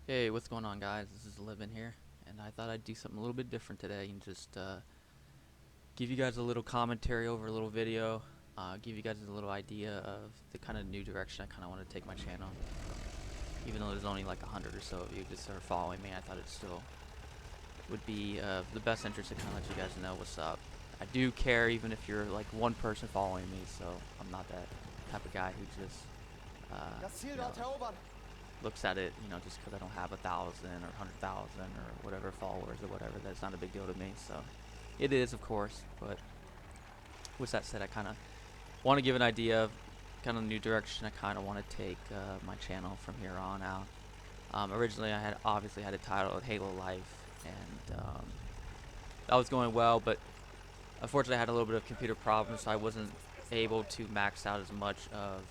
Hey, what's going on, guys? This is Livin here, and I thought I'd do something a little bit different today and just give you guys a little commentary over a little video, give you guys a little idea of the kind of new direction I kind of want to take my channel. Even though there's only like 100 or so of you just are following me, I thought it still would be the best interest to kind of let you guys know what's up. I do care even if you're like one person following me, so I'm not that type of guy who just Das Ziel you know dort erobern. looks at it, just because I don't have 1,000 or 100,000 or whatever followers or whatever. That's not a big deal to me. So it is, of course. But with that said, I kind of want to give an idea of kind of new direction I kind of want to take my channel from here on out. Originally, I had obviously had a title of Halo Life, and that was going well, but unfortunately, I had a little bit of computer problems, so I wasn't able to max out as much of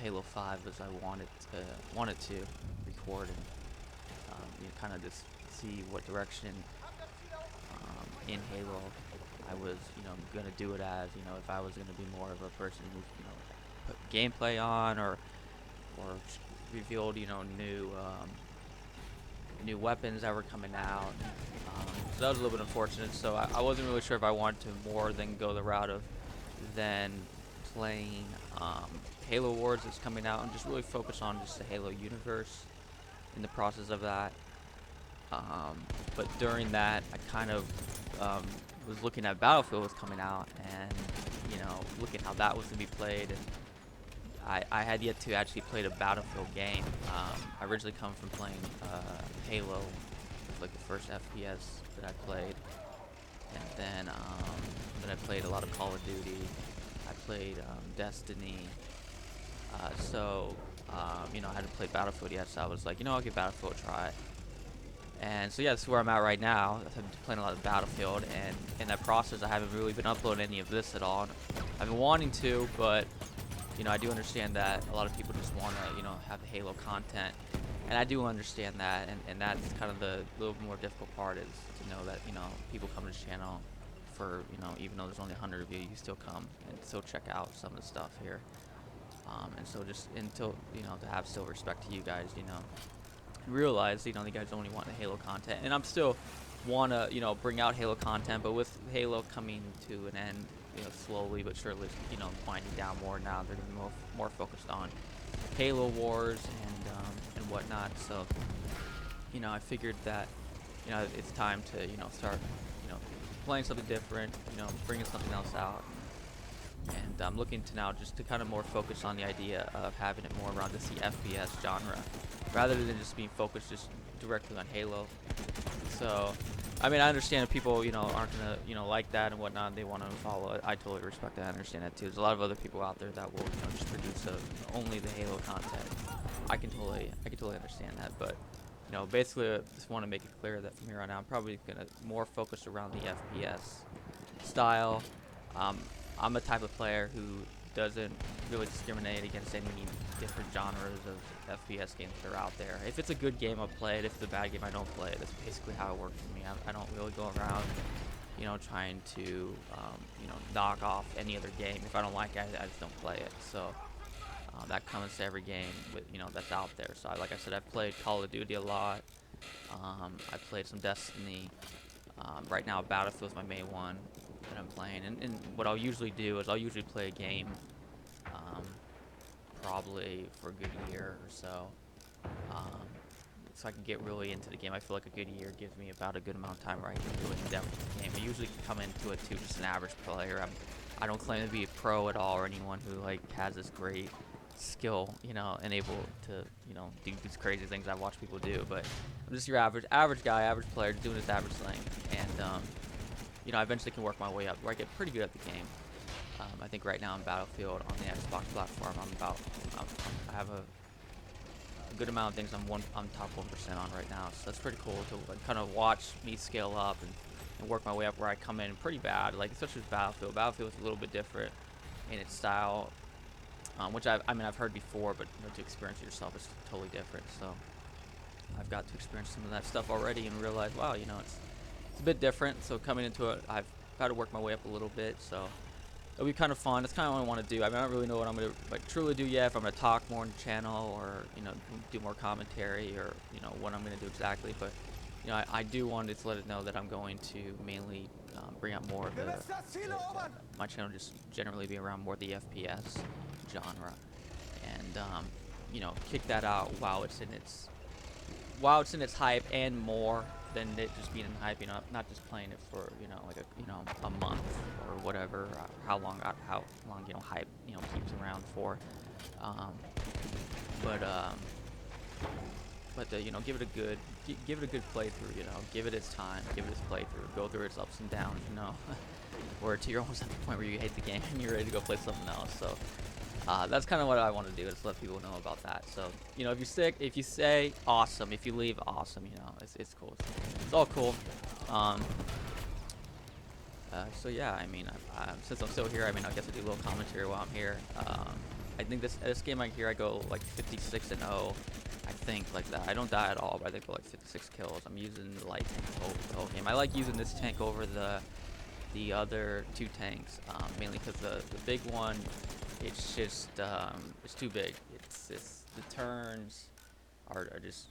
Halo 5 as I wanted to record and kind of just see what direction in Halo I was gonna do it as. If I was gonna be more of a person who put gameplay on or revealed new weapons that were coming out. So that was a little bit unfortunate. So I wasn't really sure if I wanted to more than go the route of then playing Halo Wars that's coming out and just really focus on just the Halo universe in the process of that. But during that, I kind of was looking at Battlefield was coming out and looking how that was to be played. And I had yet to actually play a Battlefield game. I originally come from playing Halo, like the first FPS that I played, and then I played a lot of Call of Duty. I played Destiny. I hadn't played Battlefield yet, so I was like, I'll give Battlefield a try. And so yeah, that's where I'm at right now. I've been playing a lot of Battlefield, and in that process, I haven't really been uploading any of this at all. I've been wanting to, but I do understand that a lot of people just want to, have the Halo content, and I do understand that, and that's kind of the little more difficult part is to know that people come to the channel for even though there's only 100 of you, you still come and still check out some of the stuff here, and so just until to have still respect to you guys, realize you guys only want the Halo content, and I'm still want to bring out Halo content, but with Halo coming to an end, slowly but surely, winding down more now, they're gonna be more focused on Halo Wars and whatnot. So I figured that it's time to start playing something different, bringing something else out. And I'm looking to now just to kind of more focus on the idea of having it more around the FPS genre, rather than just being focused just directly on Halo. So, I mean, I understand if people, aren't gonna, like that and whatnot, and they want to follow it. I totally respect that. I understand that too. There's a lot of other people out there that will, just produce only the Halo content. I can totally understand that. But, basically, I just want to make it clear that from here on out, I'm probably gonna more focus around the FPS style. Um, I'm a type of player who doesn't really discriminate against any different genres of FPS games that are out there. If it's a good game, I'll play it. If it's a bad game, I don't play it. That's basically how it works for me. I don't really go around, trying to, knock off any other game. If I don't like it, I just don't play it. So that comes to every game with, that's out there. So like I said, I've played Call of Duty a lot. I played some Destiny. Right now, Battlefield is my main one that I'm playing, and what I'll usually do is I'll usually play a game, um, probably for a good year or so, um, so I can get really into the game. I feel like a good year gives me about a good amount of time where I can really in depth with the game. I usually come into it too just an average player. I don't claim to be a pro at all or anyone who like has this great skill, and able to, do these crazy things I watch people do. But I'm just your average guy, average player, doing this average thing, and I eventually can work my way up where I get pretty good at the game. I think right now in Battlefield on the Xbox platform, I have a good amount of things I'm top 1% on right now. So that's pretty cool to like, kind of watch me scale up and work my way up where I come in pretty bad. Like especially with Battlefield. Battlefield is a little bit different in its style, which I've heard before, but to experience it yourself is totally different. So I've got to experience some of that stuff already and realize, wow, it's a bit different. So coming into it, I've got to work my way up a little bit. So it'll be kind of fun. That's kind of what I want to do. I mean, I don't really know what I'm gonna like truly do yet. If I'm gonna talk more on the channel, or do more commentary, or what I'm gonna do exactly. But I do want to let it know that I'm going to mainly bring out more of my channel, just generally be around more the FPS genre, and kick that out while it's in its hype, and more than it just being in hype. Not just playing it for like a month or whatever, how long hype keeps around for. Um, but give it a good playthrough. Give it its time, give it its playthrough, go through its ups and downs. Or till you're almost at the point where you hate the game and you're ready to go play something else. So that's kind of what I want to do, is let people know about that. So if you're sick, if you say, awesome. If you leave, awesome. It's cool. It's all cool. So yeah, I mean, since I'm still here, I mean, I guess I do a little commentary while I'm here. I think this game right here, I go like 56-0. I think like that. I don't die at all, but I think I go like 56 kills. I'm using the light tank the whole game. I like using this tank over the other two tanks, mainly because the big one, it's just it's too big. It's the turns are just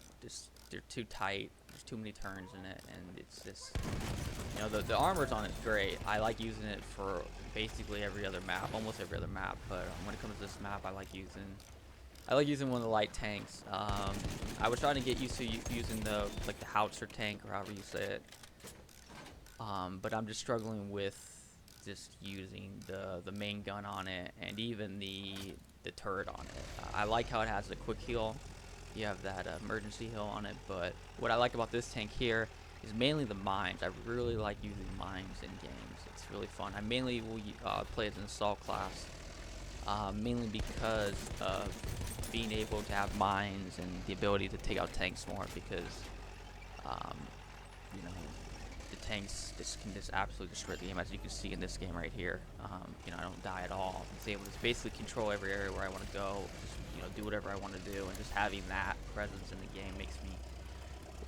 they're too tight. There's too many turns in it, and it's just the armor's on it's great. I like using it for basically every other map, almost every other map. But when it comes to this map, I like using one of the light tanks. I was trying to get used to using the howitzer tank, or however you say it. But I'm just struggling with just using the main gun on it, and even the turret on it. I like how it has a quick heal. You have that emergency heal on it, but what I like about this tank here is mainly the mines. I really like using mines in games. It's really fun. I mainly will play as an assault class, mainly because of being able to have mines and the ability to take out tanks more, because the tanks can just absolutely destroy the game, as you can see in this game right here. I don't die at all. I'm able to basically control every area where I want to go, just do whatever I want to do, and just having that presence in the game makes me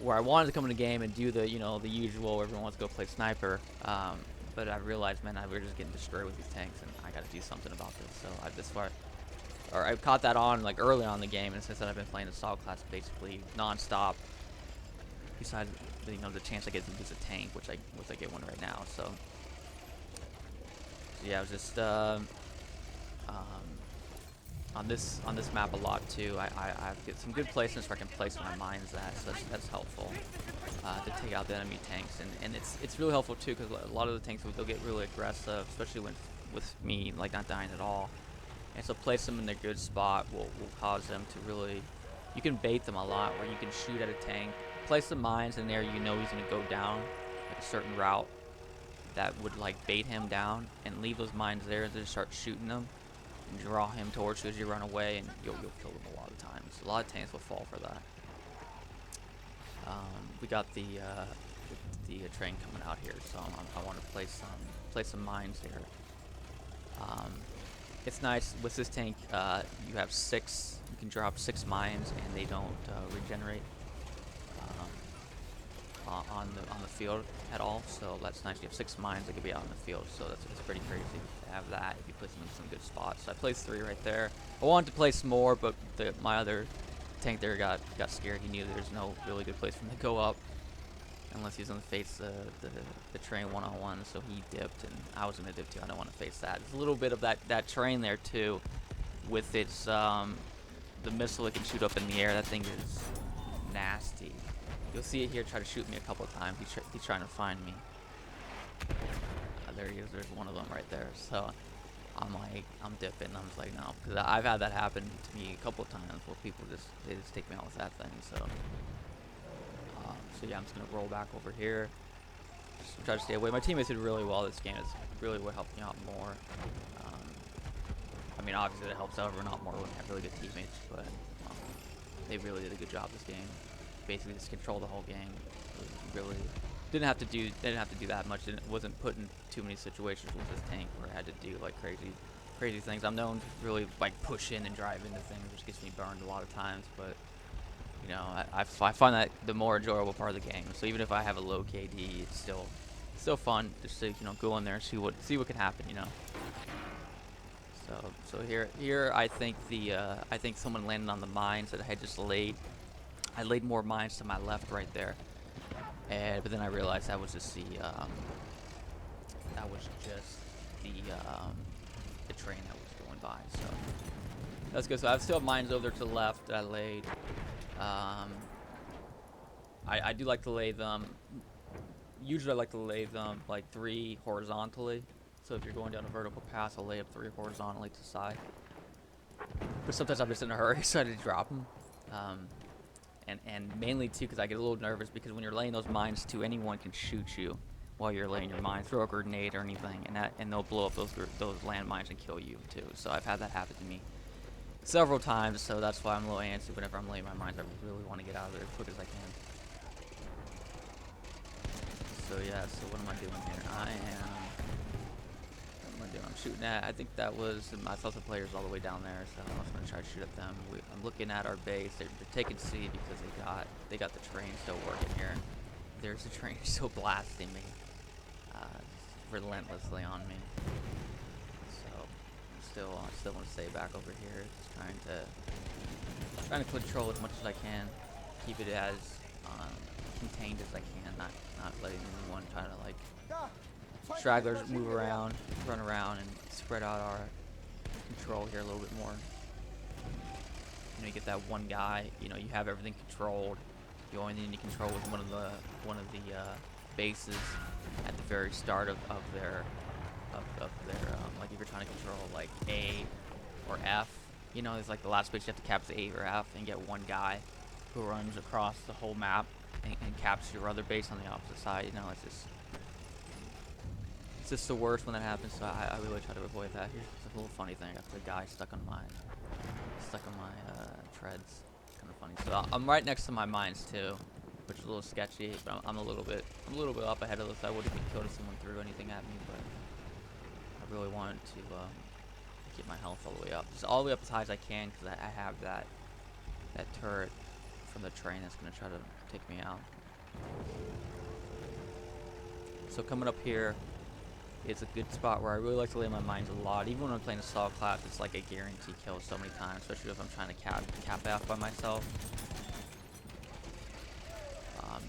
where I wanted to come in the game and do the the usual. Everyone wants to go play sniper, but I realized, man, we're just getting destroyed with these tanks, and I got to do something about this. So I caught that on like early on in the game, and since then I've been playing assault class basically non-stop. Besides the chance I get to use a tank, which I get one right now. So yeah, I was just on this map a lot too. I get some good placements where I can place my mines at, so that's helpful to take out the enemy tanks, and it's really helpful too, because a lot of the tanks, they'll get really aggressive, especially with me like not dying at all. And so place them in their good spot will cause them to really, you can bait them a lot, where you can shoot at a tank, place some mines in there, he's gonna go down like a certain route that would like bait him down, and leave those mines there and just start shooting them and draw him towards you as you run away, and you'll kill them a lot of times. A lot of tanks will fall for that. We got the train coming out here, so I want to place some mines here. It's nice with this tank. You have 6. You can drop 6 mines, and they don't regenerate on the field at all. So that's nice. You have 6 mines that can be out in the field. So that's pretty crazy to have that if you place them in some good spots. So I placed 3 right there. I wanted to place more, but my other tank there got scared. He knew there's no really good place for him to go up unless he's going to face the train one-on-one, so he dipped, and I was going to dip too. I don't want to face that. There's a little bit of that train there too, with its the missile it can shoot up in the air. That thing is nasty. You'll see it here try to shoot me a couple of times. He's trying to find me. There he is. There's one of them right there. So I'm dipping. I'm just like, no, because I've had that happen to me a couple of times where people just take me out with that thing. So yeah, I'm just gonna roll back over here. Just try to stay away. My teammates did really well this game. It's really what helped me out more. I mean, obviously it helps everyone out more when you have really good teammates, but they really did a good job this game. Basically, just control the whole game. Really didn't have to do that much. It wasn't put in too many situations with this tank where I had to do like crazy things. I'm known to really like push in and drive into things, which gets me burned a lot of times, but I find that the more enjoyable part of the game. So even if I have a low KD, it's still fun just to go in there and see what can happen. So here I think I think someone landed on the mines that I had just laid. I laid more mines to my left right there, and but then I realized that was just the train that was going by. So that's good. So I still have mines over there to the left that I laid. I do like to lay them. Usually I like to lay them like 3 horizontally. So if you're going down a vertical path, I'll lay up 3 horizontally to the side. But sometimes I'm just in a hurry, so I just drop them. And mainly too, because I get a little nervous because when you're laying those mines too, anyone can shoot you while you're laying your mine, throw a grenade or anything, and they'll blow up those landmines and kill you too. So I've had that happen to me several times. So that's why I'm a little antsy whenever I'm laying my mines. I really want to get out of there as quick as I can. So yeah, so what am I doing here? What am I doing? I'm shooting at, I think that was, I saw some players all the way down there, so I was going to try to shoot at them. I'm looking at our base. They're taking C because they got the train still working here. There's a train still blasting me, relentlessly on me. So I still want to stay back over here, just trying to control as much as I can, keep it as contained as I can, not letting anyone try to like stragglers move around, run around, and spread out our control here a little bit more. You know, you get that one guy. You know, you have everything controlled. You only need to control with one of the bases at the very start of their like if you're trying to control like A or F. You know, it's like the last base you have to capture A or F and get one guy who runs across the whole map and capture your other base on the opposite side. You know, it's just the worst when that happens. So I really try to avoid that. Here's a little funny thing. I got the guy stuck on my treads. Kind of funny. So I'm right next to my mines too, which is a little sketchy. But I'm a little bit up ahead of this. I would have been killed if someone threw anything at me, but I really wanted to get my health all the way up, just all the way up as high as I can, because I have that turret from the train that's going to try to take me out. So coming up here is a good spot where I really like to lay my mines a lot. Even when I'm playing assault class, it's like a guarantee kill so many times, especially if I'm trying to cap F by myself.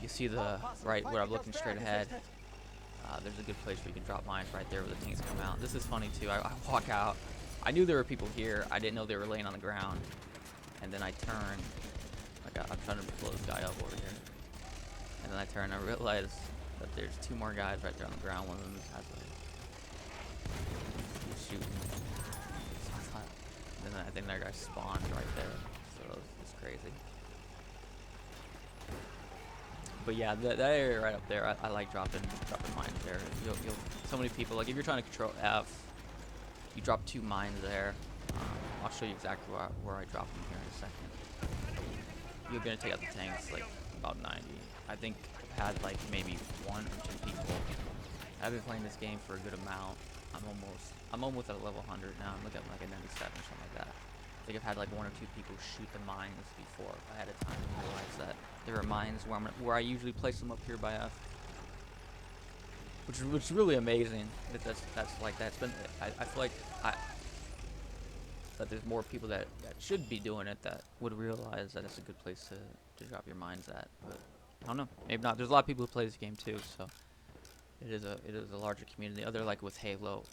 You see the right where I'm looking straight ahead. There's a good place where you can drop mines right there where the tanks come out. This is funny too. I walk out. I knew there were people here. I didn't know they were laying on the ground. And then I turn. I'm trying to blow this guy up over here. And then I turn and I realize that there's 2 more guys right there on the ground. One of them has he's shooting. And then I think that guy spawned right there. So it's crazy. But yeah, that area right up there, I like dropping mines there. So many people, like if you're trying to control F, you drop 2 mines there. I'll show you exactly where I drop them here in a second. You're gonna take out the tanks like about 90. I think I've had like maybe 1 or 2 people. I've been playing this game for a good amount. I'm almost at level 100 now. I'm looking at like a 97 or something like that. I think I've had like 1 or 2 people shoot the mines before ahead of time and realize that there are mines where I usually place them up here by F. Which is really amazing. That's like that's been. I feel like that there's more people that should be doing it that would realize that it's a good place to drop your mines at. But I don't know, maybe not. There's a lot of people who play this game too, so it is a larger community. Other like with Halo,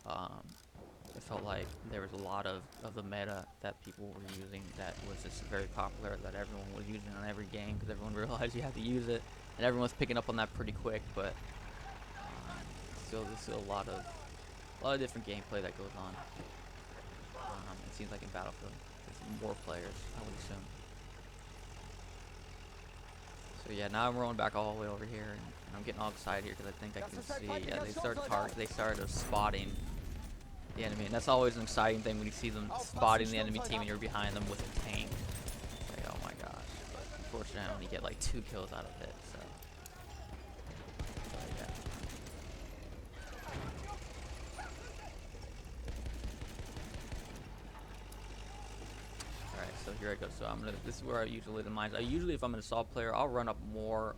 it felt like there was a lot of the meta that people were using that was just very popular, that everyone was using on every game because everyone realized you had to use it, and everyone was picking up on that pretty quick. But there's still a lot of different gameplay that goes on. It seems like in Battlefield, there's more players, I would assume. So yeah, now I'm rolling back all the way over here, and I'm getting all excited here because I think I can see. Yeah, they started spotting the enemy, and that's always an exciting thing when you see them spotting the enemy team and you're behind them with a tank. It's like, oh my gosh! But unfortunately, I only get like 2 kills out of it. So yeah. Alright, so here I go. So this is where I usually lay the mines. If I'm an assault player, I'll run up more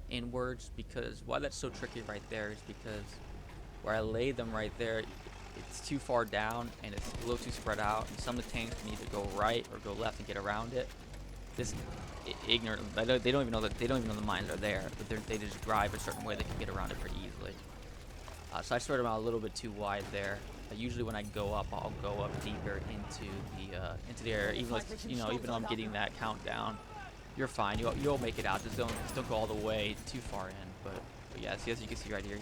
inwards, because why that's so tricky right there is because where I lay them right there, it's too far down and it's a little too spread out, and some of the tanks can either go right or go left and get around it. This ignorant, they don't even know the mines are there, but they just drive a certain way they can get around it pretty easily. So I spread them out a little bit too wide there. Usually when I go up, I'll go up deeper into the area. Even even though I'm getting that countdown, you're fine. You'll make it out. Just don't go all the way too far in. But yeah, see, as you can see right here,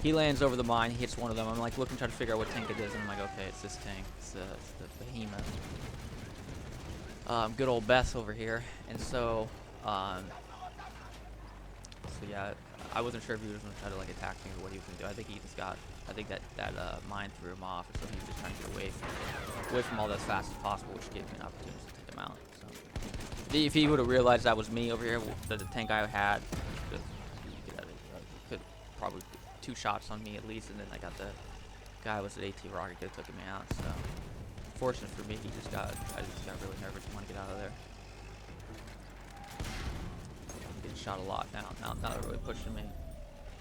he lands over the mine. He hits one of them. I'm like looking, trying to figure out what tank it is, and I'm like, okay, it's this tank. It's the behemoth. Good old Beth over here. And so yeah, I wasn't sure if he was gonna try to like attack me or what he was gonna do. I think that mine threw him off, so he was just trying to get away from all that as fast as possible, which gave me an opportunity to take him out. So if he would have realized that was me over here, the tank I had, could probably 2 shots on me at least, and then I got the guy with the AT rocket that took me out. So fortunate for me, I just got really nervous and want to get out of there. I'm getting shot a lot now they're really pushing me.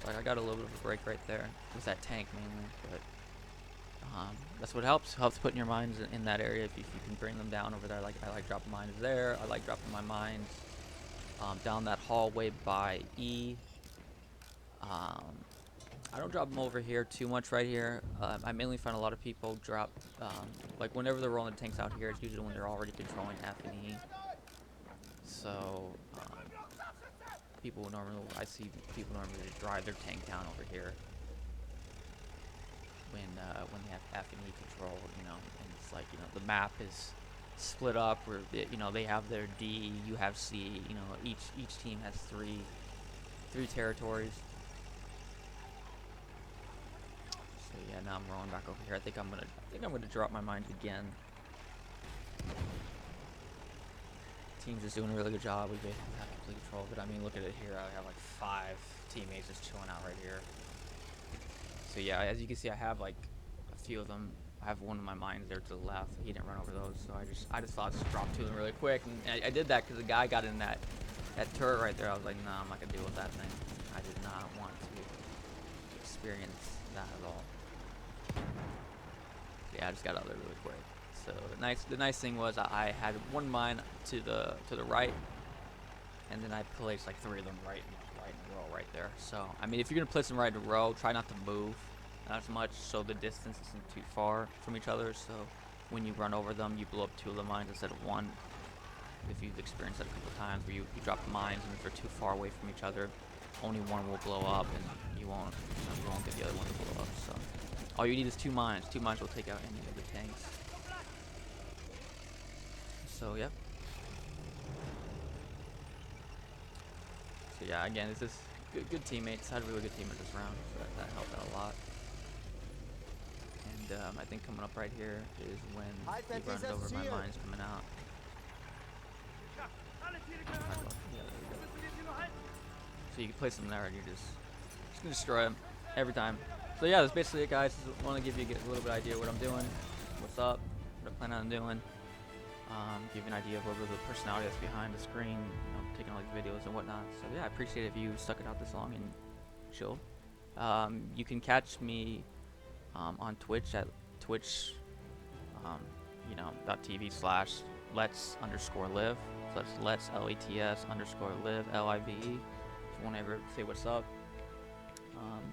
Like, I got a little bit of a break right there with that tank mainly, but that's what helps putting your mines in that area. If you can bring them down over there, I like dropping mines there. I like dropping my mines down that hallway by E. I don't drop them over here too much right here. I mainly find a lot of people drop, like whenever they're rolling tanks out here, it's usually when they're already controlling F and E. So I see people normally just drive their tank down over here when they have F and E control, and it's like, the map is split up where they have their D, you have C, each team has three territories. So yeah, now I'm rolling back over here. I think I'm gonna drop my mines again. Team's just doing a really good job. We basically have complete control of it. I mean, look at it here. I have like 5 teammates just chilling out right here. So yeah, as you can see, I have like a few of them. I have one of my mines there to the left. He didn't run over those, so I just thought I'd just drop 2 of them really quick. And I did that because the guy got in that turret right there. I was like, nah, I'm not gonna deal with that thing. I did not want to experience that at all. Yeah, I just got out there really quick. So the nice thing was I had one mine to the right, and then I placed like 3 of them right in a row right there. So I mean, if you're gonna place them right in a row, try not to move as much so the distance isn't too far from each other. So when you run over them, you blow up 2 of the mines instead of 1. If you've experienced that a couple times, where you drop mines and if they're too far away from each other, only one will blow up, and you won't get the other one to blow up. So all you need is 2 mines. 2 mines will take out any of the tanks. So yep. So yeah, again, it's just good teammates. I had a really good team this round, so that helped out a lot. And I think coming up right here is when he runs over my mines coming out. So you can place them there and you're just gonna destroy them every time. So yeah, that's basically it, guys. Just want to give you a little bit of idea of what I'm doing, what's up, what I plan on doing. Give you an idea of what the personality that's behind the screen, taking all these videos and whatnot. So yeah, I appreciate it if you stuck it out this long and chilled. You can catch me on Twitch at twitch, .tv/lets_live. So that's let's LETS_live LIVE. If you want to ever say what's up,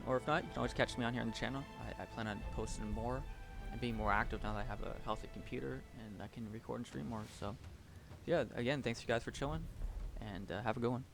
or if not, you can always catch me on here on the channel. I plan on posting more and being more active now that I have a healthy computer and I can record and stream more. So yeah, again, thanks you guys for chilling, and have a good one.